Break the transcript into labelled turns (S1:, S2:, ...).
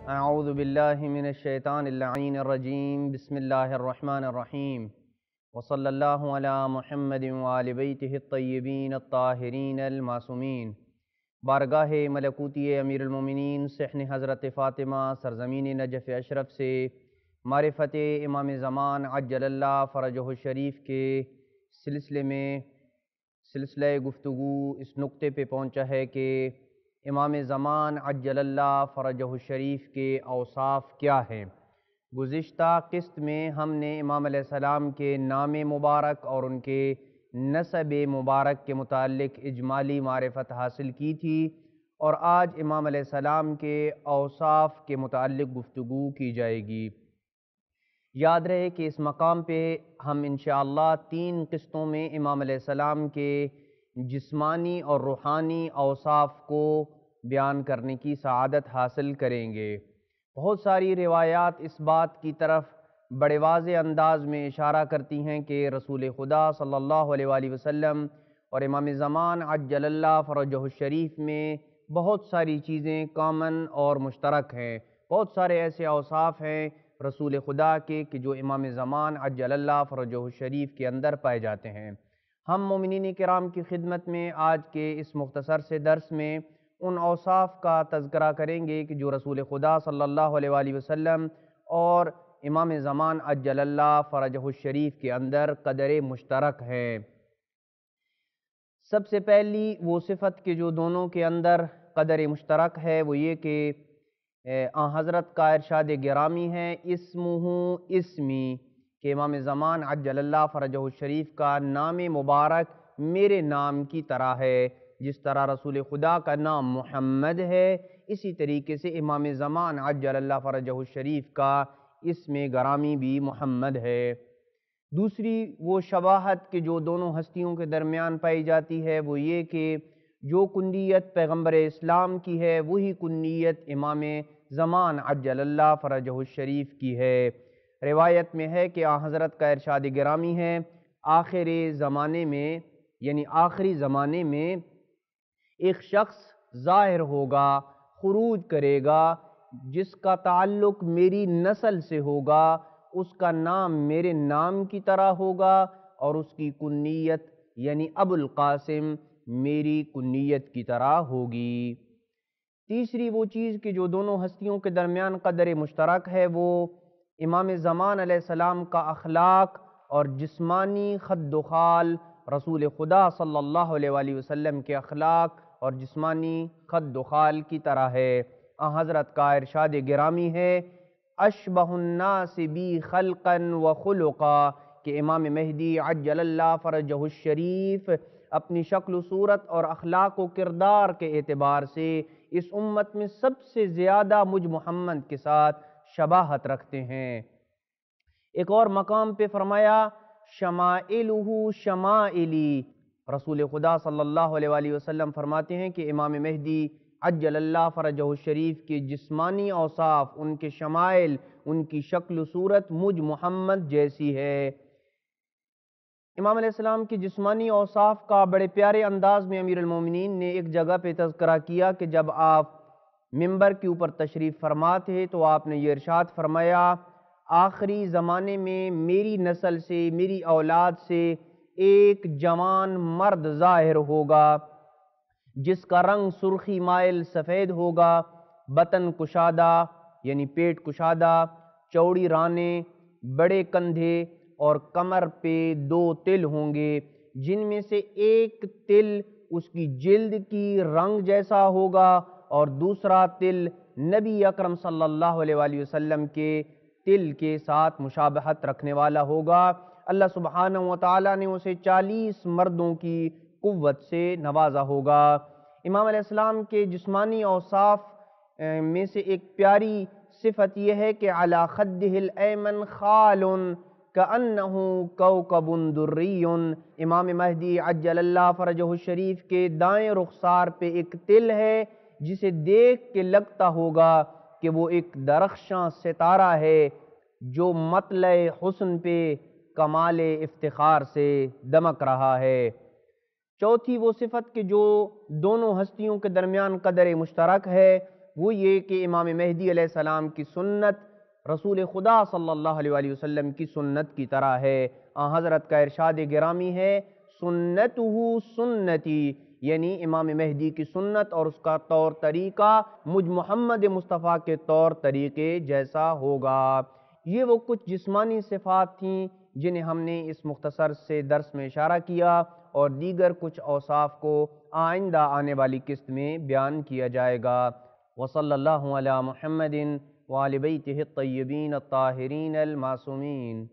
S1: اعوذ باللہ من الشیطان اللعین الرجیم بسم اللہ الرحمن الرحیم وصلی اللہ علی محمد وآل بیتہ الطیبین الطاہرین المعصومین۔ بارگاہ ملکوتی امیر المومنین صحن حضرت فاطمہ سرزمین نجف اشرف سے معرفت امام زمان عجل اللہ فرجہ الشریف کے سلسلے میں سلسلہ گفتگو اس نقطے پہ پہنچا ہے کہ امام زمان عجل اللہ فرجہ الشریف کے اوصاف کیا ہیں۔ گزشتہ قسط میں ہم نے امام علیہ السلام کے نام مبارک اور ان کے نسب مبارک کے متعلق اجمالی معرفت حاصل کی تھی، اور آج امام علیہ السلام کے اوصاف کے متعلق گفتگو کی جائے گی۔ یاد رہے کہ اس مقام پہ ہم انشاءاللہ 3 قسطوں میں امام علیہ السلام کے جسمانی اور روحانی اوصاف کو بیان کرنے کی سعادت حاصل کریں گے۔ بہت ساری روایات اس بات کی طرف بڑے واضح انداز میں اشارہ کرتی ہیں کہ رسول خدا صلی اللہ علیہ وآلہ وسلم اور امام زمان عجل اللہ فرجہ الشریف میں بہت ساری چیزیں کامن اور مشترک ہیں۔ بہت سارے ایسے اوصاف ہیں رسول خدا کے کہ جو امام زمان عجل اللہ فرجہ الشریف کے اندر پائے جاتے ہیں۔ ہم مومنین کرام کی خدمت میں آج کے اس مختصر سے درس میں ان اوصاف کا تذکرہ کریں گے کہ جو رسول خدا صلی اللہ علیہ وآلہ وسلم اور امام زمان عجل اللہ فرجہ الشریف کے اندر قدر مشترک ہے۔ سب سے پہلی وہ صفت کہ جو دونوں کے اندر قدر مشترک ہے وہ یہ کہ حضرت کا ارشاد گرامی ہے اسمہ اسمی، کہ امام زمان عجل اللہ فرجہ الشریف کا نام مبارک میرے نام کی طرح ہے۔ جس طرح رسول خدا کا نام محمد ہے، اسی طریقے سے امام زمان عجل اللہ فرجہ الشریف کا اسم گرامی بھی محمد ہے۔ دوسری وہ شباہت کہ جو دونوں ہستیوں کے درمیان پائی جاتی ہے وہ یہ کہ جو کنیت پیغمبر اسلام کی ہے وہی کنیت امام زمان عجل اللہ فرجہ الشریف کی ہے۔ روایت میں ہے کہ حضرت کا ارشاد گرامی ہے آخر زمانے میں، یعنی آخری زمانے میں ایک شخص ظاہر ہوگا، خروج کرے گا، جس کا تعلق میری نسل سے ہوگا، اس کا نام میرے نام کی طرح ہوگا اور اس کی کنیت یعنی ابو القاسم میری کنیت کی طرح ہوگی۔ تیسری وہ چیز کہ جو دونوں ہستیوں کے درمیان قدر مشترک ہے وہ امام زمان علیہ السلام کا اخلاق اور جسمانی خد و خال رسول خدا صلی اللہ علیہ وآلہ وسلم کے اخلاق اور جسمانی خد و خال کی طرح ہے۔ حضرت کا ارشاد گرامی ہے اشبہ الناس بی خلقا و خلقا، کہ امام مہدی عجل اللہ فرجہ الشریف اپنی شکل و صورت اور اخلاق و کردار کے اعتبار سے اس امت میں سب سے زیادہ مجھ محمد کے ساتھ شباہت رکھتے ہیں۔ ایک اور مقام پہ فرمایا شمائلہ شمائلی، رسول خدا صلی اللہ علیہ وآلہ وسلم فرماتے ہیں کہ امام مہدی عجل اللہ فرجہ الشریف کے جسمانی اوصاف، ان کے شمائل، ان کی شکل و صورت مجھ محمد جیسی ہے۔ امام علیہ السلام کی جسمانی اوصاف کا بڑے پیارے انداز میں امیر المومنین نے ایک جگہ پہ تذکرہ کیا کہ جب آپ منبر کے اوپر تشریف فرما تھے تو آپ نے یہ ارشاد فرمایا آخری زمانے میں میری نسل سے، میری اولاد سے ایک جوان مرد ظاہر ہوگا جس کا رنگ سرخی مائل سفید ہوگا، بطن کشادہ یعنی پیٹ کشادہ، چوڑی رانیں، بڑے کندھے اور کمر پہ 2 تل ہوں گے، جن میں سے ایک تل اس کی جلد کی رنگ جیسا ہوگا اور دوسرا تل نبی اکرم صلی اللہ علیہ وآلہ وسلم کے تل کے ساتھ مشابہت رکھنے والا ہوگا۔ اللہ سبحانہ وتعالی نے اسے 40 مردوں کی قوت سے نوازا ہوگا۔ امام علیہ السلام کے جسمانی اوصاف میں سے ایک پیاری صفت یہ ہے کہ علی خدہ الایمن خال کأنہ کوکب دری، امام مہدی عجل اللہ فرجہ الشریف کے دائیں رخسار پہ ایک تل ہے جسے دیکھ کے لگتا ہوگا کہ وہ ایک درخشاں ستارہ ہے جو مطلع حسن پہ کمال افتخار سے دمک رہا ہے۔ چوتھی وہ صفت کہ جو دونوں ہستیوں کے درمیان قدر مشترک ہے وہ یہ کہ امام مہدی علیہ السلام کی سنت رسول خدا صلی اللہ علیہ وآلہ وسلم کی سنت کی طرح ہے۔ حضرت کا ارشاد گرامی ہے سنتہ سنتی، یعنی امام مہدی کی سنت اور اس کا طور طریقہ مجھ محمد مصطفیٰ کے طور طریقے جیسا ہوگا۔ یہ وہ کچھ جسمانی صفات تھیں جنہیں ہم نے اس مختصر سے درس میں اشارہ کیا، اور دیگر کچھ اوصاف کو آئندہ آنے والی قسط میں بیان کیا جائے گا۔ وصلی اللہ علی محمد وآل بیتہ الطیبین الطاہرین المعصومین۔